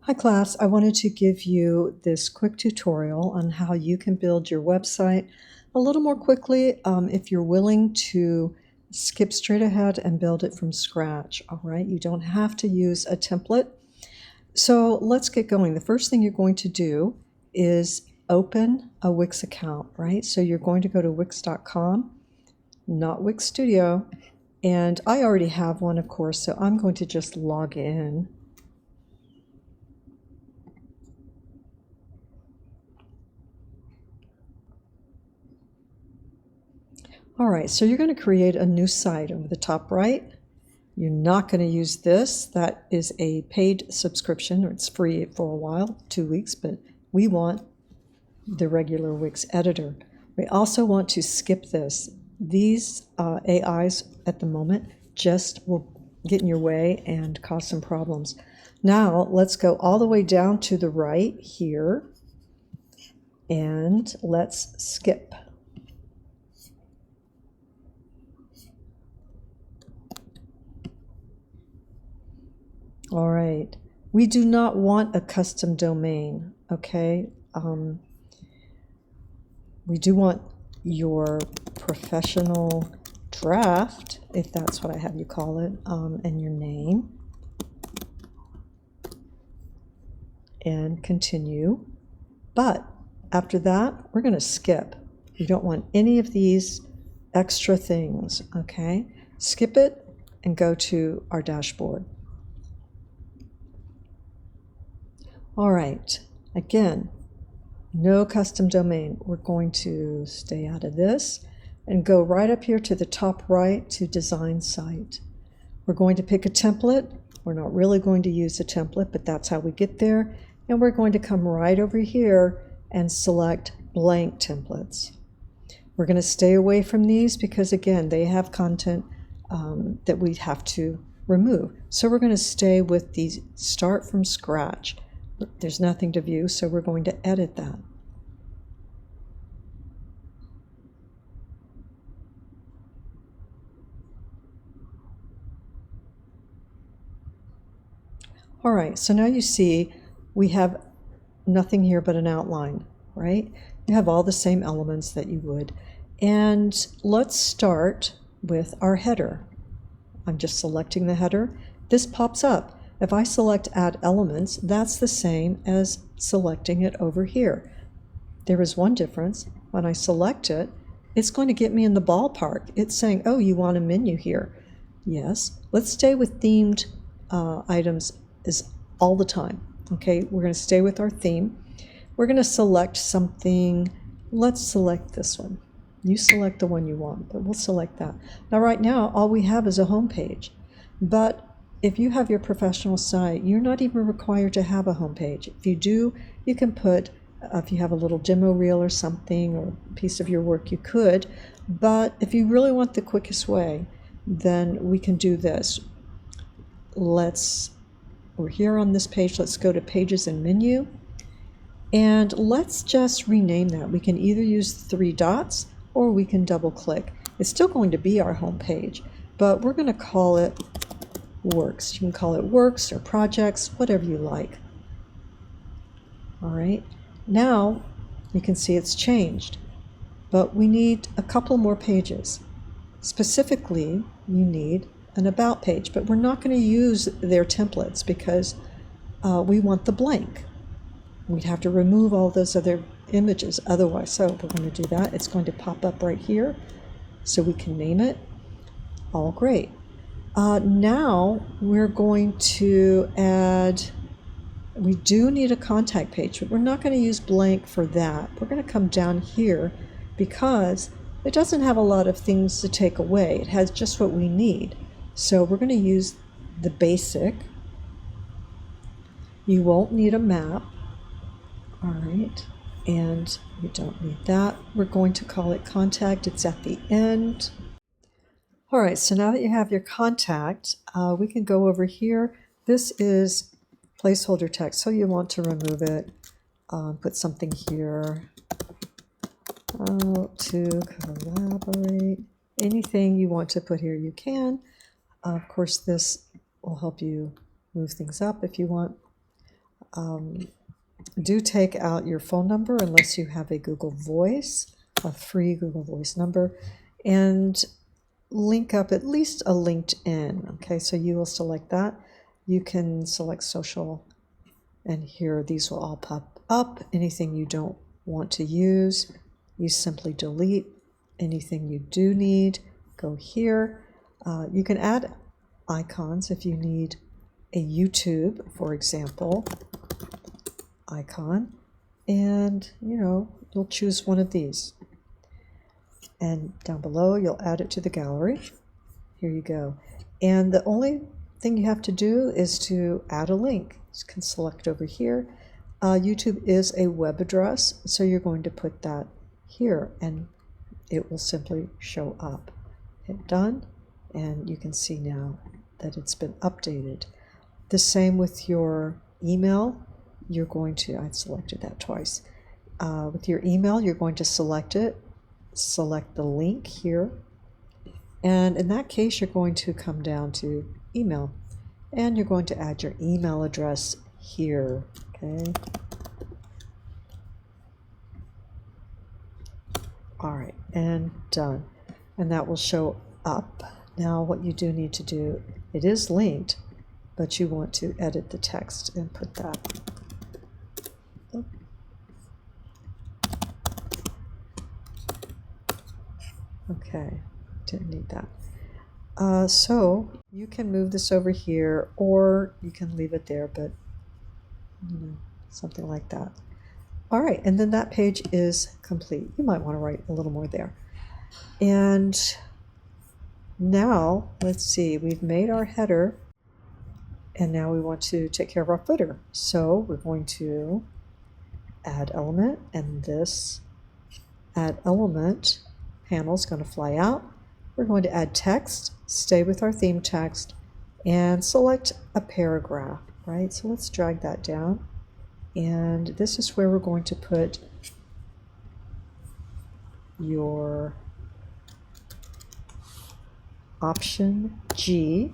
Hi class, I wanted to give you this quick tutorial on how you can build your website a little more quickly if you're willing to skip straight ahead and build it from scratch. All right, you don't have to use a template. So let's get going. The first thing you're going to do is open a Wix account, right? So you're going to go to wix.com, not Wix Studio, and I already have one, of course, so I'm going to just log in. All right, so you're going to create a new site over the top right. You're not going to use this. That is a paid subscription, or it's free for a while, 2 weeks, but we want the regular Wix editor. We also want to skip this. These AIs at the moment just will get in your way and cause some problems. Now, let's go all the way down to the right here, and let's skip. All right, we do not want a custom domain, okay? We do want your professional draft, if that's what I have you call it, and your name, and continue. But after that, we're going to skip. We don't want any of these extra things, okay? Skip it and go to our dashboard. All right, again, no custom domain. We're going to stay out of this and go right up here to the top right to design site. We're going to pick a template. We're not really going to use a template, but that's how we get there. And we're going to come right over here and select blank templates. We're going to stay away from these because, again, they have content that we have to remove. So we're going to stay with these start from scratch. There's nothing to view, so we're going to edit that. All right, so now you see we have nothing here but an outline, right? You have all the same elements that you would. And let's start with our header. I'm just selecting the header. This pops up. If I select Add Elements, that's the same as selecting it over here. There is one difference. When I select it, it's going to get me in the ballpark. It's saying, oh, you want a menu here. Yes. Let's stay with themed items is all the time. Okay, we're going to stay with our theme. We're going to select something. Let's select this one. You select the one you want, but we'll select that. Now, right now, all we have is a home page. But if you have your professional site, you're not even required to have a home page. If you do, you can put, if you have a little demo reel or something, or a piece of your work, you could. But if you really want the quickest way, then we can do this. We're here on this page. Let's go to Pages and Menu. And let's just rename that. We can either use the 3 dots or we can double click. It's still going to be our home page, but we're going to call it Works. You can call it Works or Projects, whatever you like. All right, now you can see it's changed, but we need a couple more pages. Specifically, you need an About page, but we're not going to use their templates because we want the blank. We'd have to remove all those other images otherwise. So we're going to do that. It's going to pop up right here so we can name it. All great. Now we're going to add, we do need a contact page, but we're not going to use blank for that. We're going to come down here because it doesn't have a lot of things to take away. It has just what we need. So we're going to use the basic. You won't need a map. All right, and we don't need that. We're going to call it contact. It's at the end. All right, so now that you have your contact, we can go over here. This is placeholder text, so you want to remove it. Put something here. To collaborate. Anything you want to put here, you can. Of course, this will help you move things up if you want. Do take out your phone number unless you have a Google Voice, a free Google Voice number, and link up at least a LinkedIn. Okay, so you will select that. You can select social, and here these will all pop up. Anything you don't want to use, you simply delete. Anything you do need, go here. You can add icons if you need a YouTube, for example, icon, and you'll choose one of these. And down below, you'll add it to the gallery. Here you go. And the only thing you have to do is to add a link. You can select over here. YouTube is a web address, so you're going to put that here, and it will simply show up. Hit done, and you can see now that it's been updated. The same with your email. You're going to, I selected that twice. With your email, you're going to select it, select the link here, and in that case, you're going to come down to email, and you're going to add your email address here, okay? All right, and done. And that will show up. Now what you do need to do, it is linked, but you want to edit the text and put that. Okay, didn't need that. So you can move this over here, or you can leave it there, but something like that. All right, and then that page is complete. You might want to write a little more there. And now, let's see, we've made our header, and now we want to take care of our footer. So we're going to add element, and this add element panel is going to fly out. We're going to add text, stay with our theme text, and select a paragraph, right? So let's drag that down. And this is where we're going to put your option G,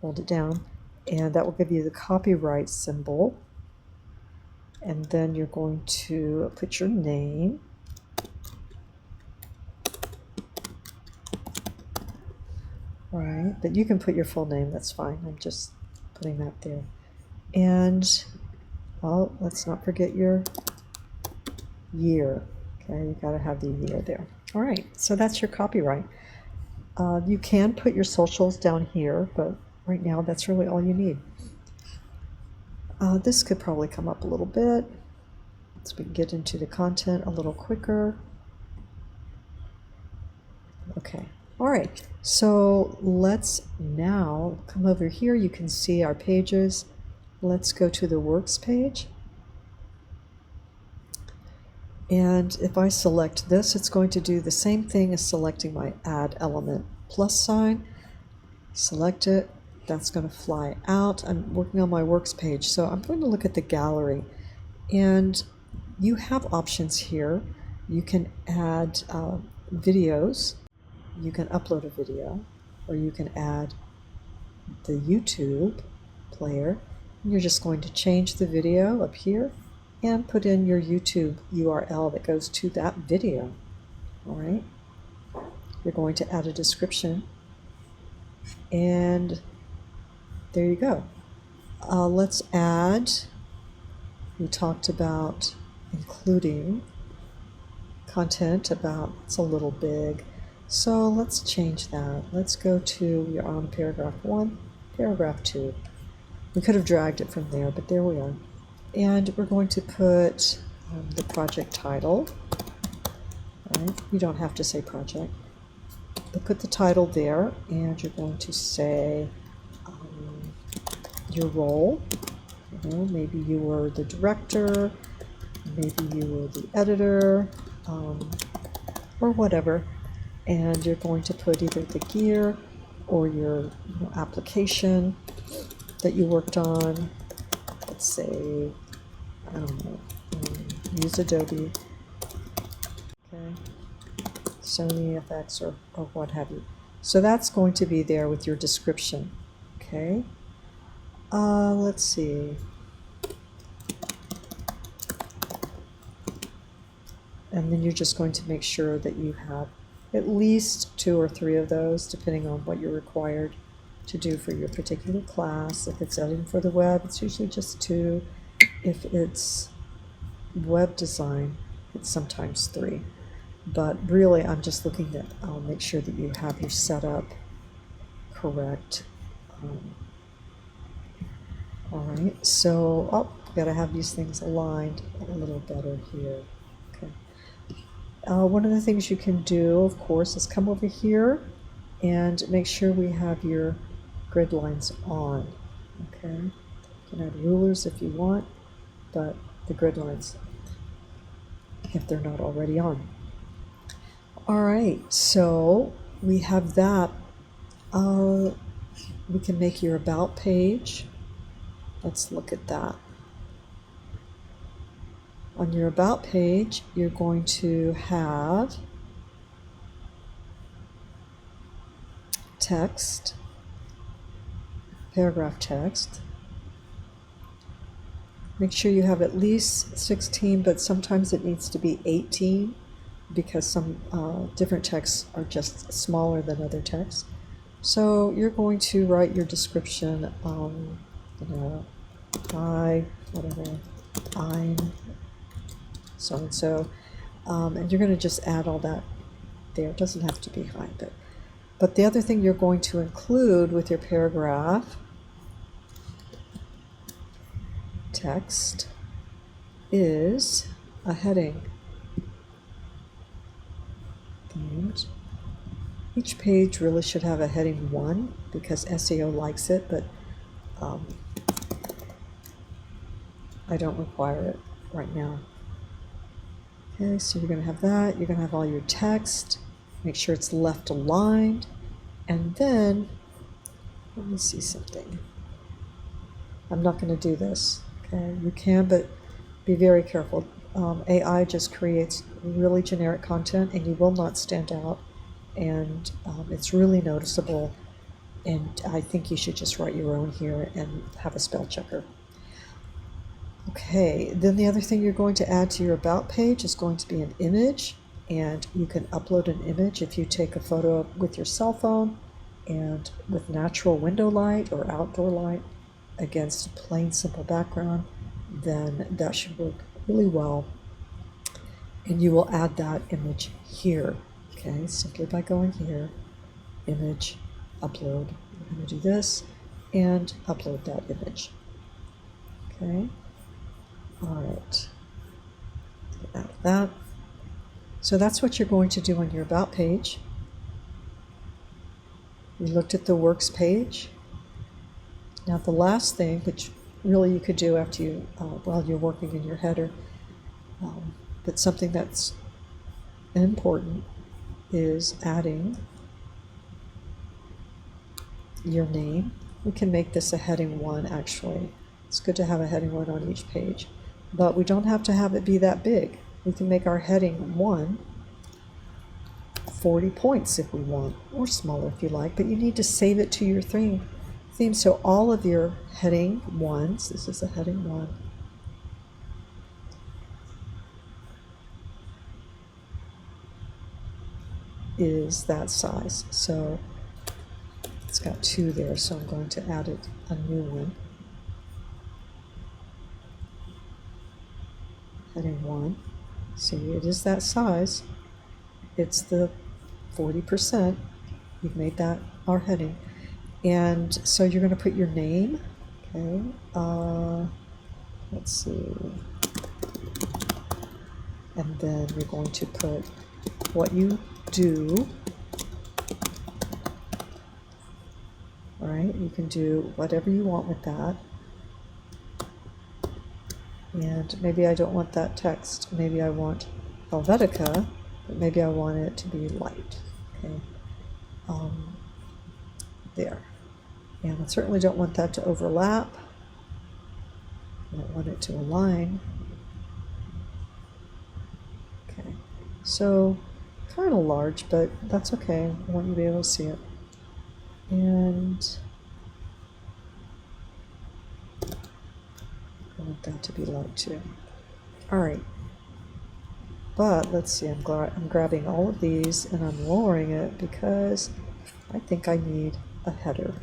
hold it down, and that will give you the copyright symbol. And then you're going to put your name. All right, but you can put your full name, that's fine. I'm just putting that there. And well, let's not forget your year. Okay, you got to have the year there. All right, so that's your copyright. You can put your socials down here, but right now that's really all you need. This could probably come up a little bit so we can get into the content a little quicker. Okay, all right, so let's now come over here. You can see our pages. Let's go to the Works page. And if I select this, it's going to do the same thing as selecting my Add Element plus sign. Select it. That's going to fly out. I'm working on my Works page, so I'm going to look at the gallery. And you have options here. You can add videos. You can upload a video, or you can add the YouTube player. You're just going to change the video up here and put in your YouTube URL that goes to that video. All right. You're going to add a description, and there you go. Let's add, we talked about including content about, it's a little big. So let's change that. Let's go to, you're on paragraph 1, paragraph 2. We could have dragged it from there, but there we are. And we're going to put the project title. Right? You don't have to say project, but put the title there, and you're going to say your role. Maybe you were the director, maybe you were the editor, or whatever. And you're going to put either the gear or your application that you worked on. Let's say, I don't know, use Adobe, okay, Sony FX or what have you. So that's going to be there with your description, okay. Let's see. And then you're just going to make sure that you have at least 2 or 3 of those, depending on what you're required to do for your particular class. If it's editing for the web, it's usually just 2. If it's web design, it's sometimes 3. But really, I'm just looking to make sure that you have your setup correct. All right, so, got to have these things aligned a little better here. Okay. One of the things you can do, of course, is come over here and make sure we have your grid lines on. Okay, you can add rulers if you want, but the grid lines, if they're not already on. All right, so we have that. We can make your about page. Let's look at that. On your about page, you're going to have text, paragraph text. Make sure you have at least 16, but sometimes it needs to be 18 because some different texts are just smaller than other texts. So you're going to write your description, hi, whatever, I'm so-and-so, and you're going to just add all that there. It doesn't have to be hi, but the other thing you're going to include with your paragraph text is a heading. And each page really should have a heading 1 because SEO likes it, but I don't require it right now. Okay, so you're going to have that. You're going to have all your text. Make sure it's left aligned. And then, let me see something. I'm not going to do this. Okay, you can, but be very careful. AI just creates really generic content and you will not stand out. And it's really noticeable. And I think you should just write your own here and have a spell checker. Okay, then the other thing you're going to add to your about page is going to be an image, and you can upload an image if you take a photo with your cell phone and with natural window light or outdoor light against a plain simple background, then that should work really well. And you will add that image here, okay, simply by going here, image, upload. You're going to do this and upload that image. Okay. All right, add that. So that's what you're going to do on your about page. You looked at the works page. Now the last thing, which really you could do after you, while you're working in your header, but something that's important is adding your name. We can make this a heading 1 actually. It's good to have a heading 1 on each page. But we don't have to have it be that big. We can make our heading 1 40 points if we want, or smaller if you like, but you need to save it to your theme. So all of your heading 1s, this is a heading 1, is that size. So it's got 2 there, so I'm going to add it a new one. Heading 1, see, it is that size. It's the 40%. You've made that our heading. And so you're going to put your name. Okay. Let's see. And then you're going to put what you do. All right. You can do whatever you want with that. And maybe I don't want that text. Maybe I want Helvetica, but maybe I want it to be light. Okay. There. And I certainly don't want that to overlap. I don't want it to align. Okay. So kind of large, but that's okay. I want you to be able to see it. And I want that to be light too. All right. But let's see, I'm grabbing all of these and I'm lowering it because I think I need a header.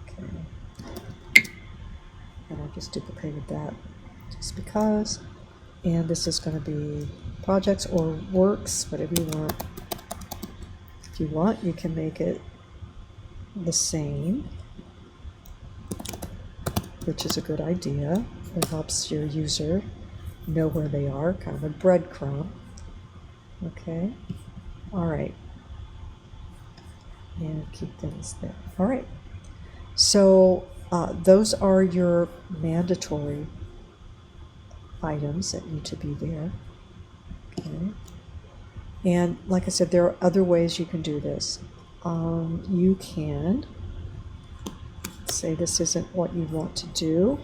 Okay. And I just duplicated that just because. And this is going to be projects or works, whatever you want. If you want, you can make it the same, which is a good idea. It helps your user know where they are, kind of a breadcrumb. Okay, all right, and keep things there. All right, so those are your mandatory items that need to be there. Okay, and like I said, there are other ways you can do this. You can say this isn't what you want to do.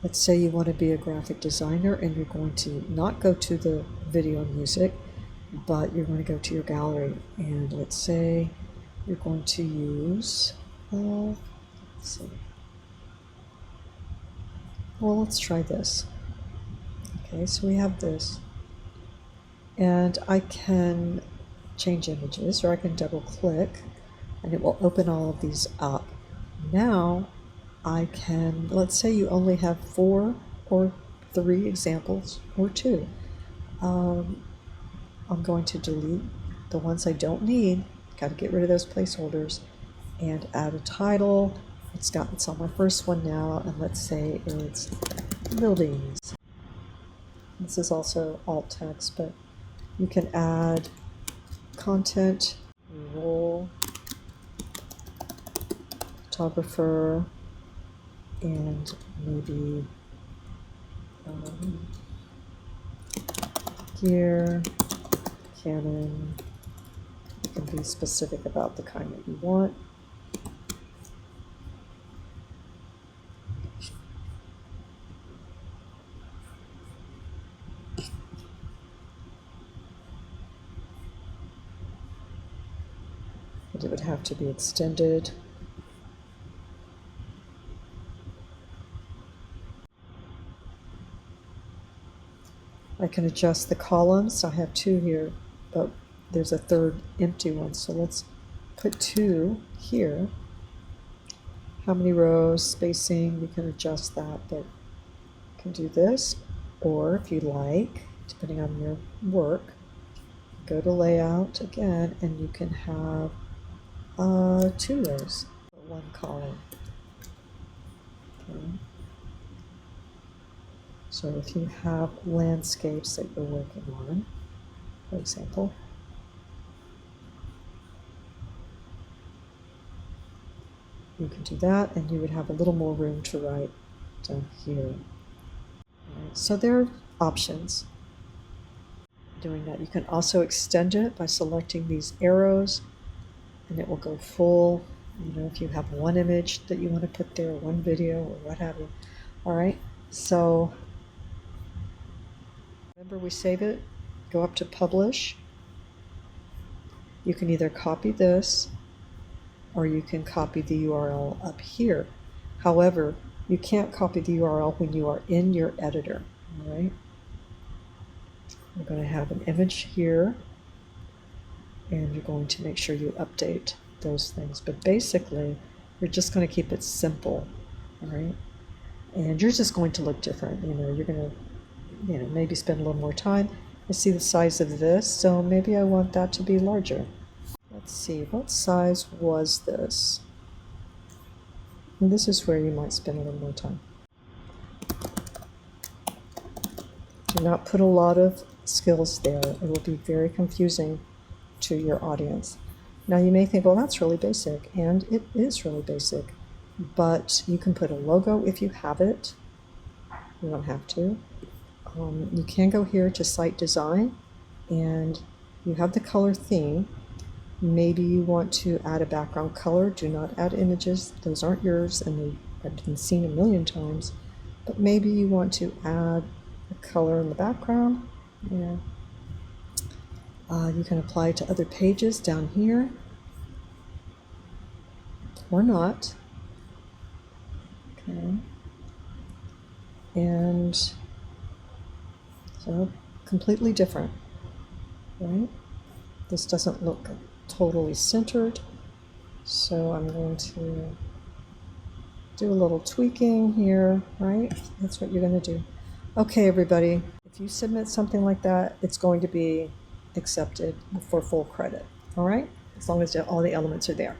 Let's say you want to be a graphic designer and you're going to not go to the video and music, but you're going to go to your gallery. And let's say you're going to use, let's see. Well, let's try this. Okay, so we have this. And I can change images, or I can double click and it will open all of these up. Now I can, let's say you only have 4 or 3 examples or 2. I'm going to delete the ones I don't need. Got to get rid of those placeholders and add a title. It's on my first one now, and let's say it's buildings. This is also alt text, but you can add content, role, photographer, and maybe gear, Canon. You can be specific about the kind that you want. But it would have to be extended. I can adjust the columns. I have 2 here, but there's a 3rd empty one. So let's put 2 here. How many rows, spacing, you can adjust that, but you can do this. Or if you like, depending on your work, go to layout again, and you can have 2 rows, 1 column. Okay. So if you have landscapes that you're working on, for example, you can do that, and you would have a little more room to write down here. Right. So there are options doing that. You can also extend it by selecting these arrows, and it will go full. You know, if you have 1 image that you want to put there, 1 video, or what have you. All right, so remember, we save it, go up to publish. You can either copy this or you can copy the URL up here. However, you can't copy the URL when you are in your editor. All right. We're going to have an image here, and you're going to make sure you update those things. But basically, you're just going to keep it simple. All right. And yours is going to look different. You know, you're going to, you know, maybe spend a little more time. I see the size of this, so maybe I want that to be larger. Let's see, what size was this? And this is where you might spend a little more time. Do not put a lot of skills there. It will be very confusing to your audience. Now you may think, well, that's really basic, and it is really basic, but you can put a logo if you have it. You don't have to. You can go here to site design, and you have the color theme. Maybe you want to add a background color. Do not add images. Those aren't yours, and they have been seen a million times. But maybe you want to add a color in the background. Yeah. You can apply it to other pages down here, or not. Okay. And so completely different, right? This doesn't look totally centered. So I'm going to do a little tweaking here, right? That's what you're going to do. Okay, everybody, if you submit something like that, it's going to be accepted for full credit, all right? As long as all the elements are there.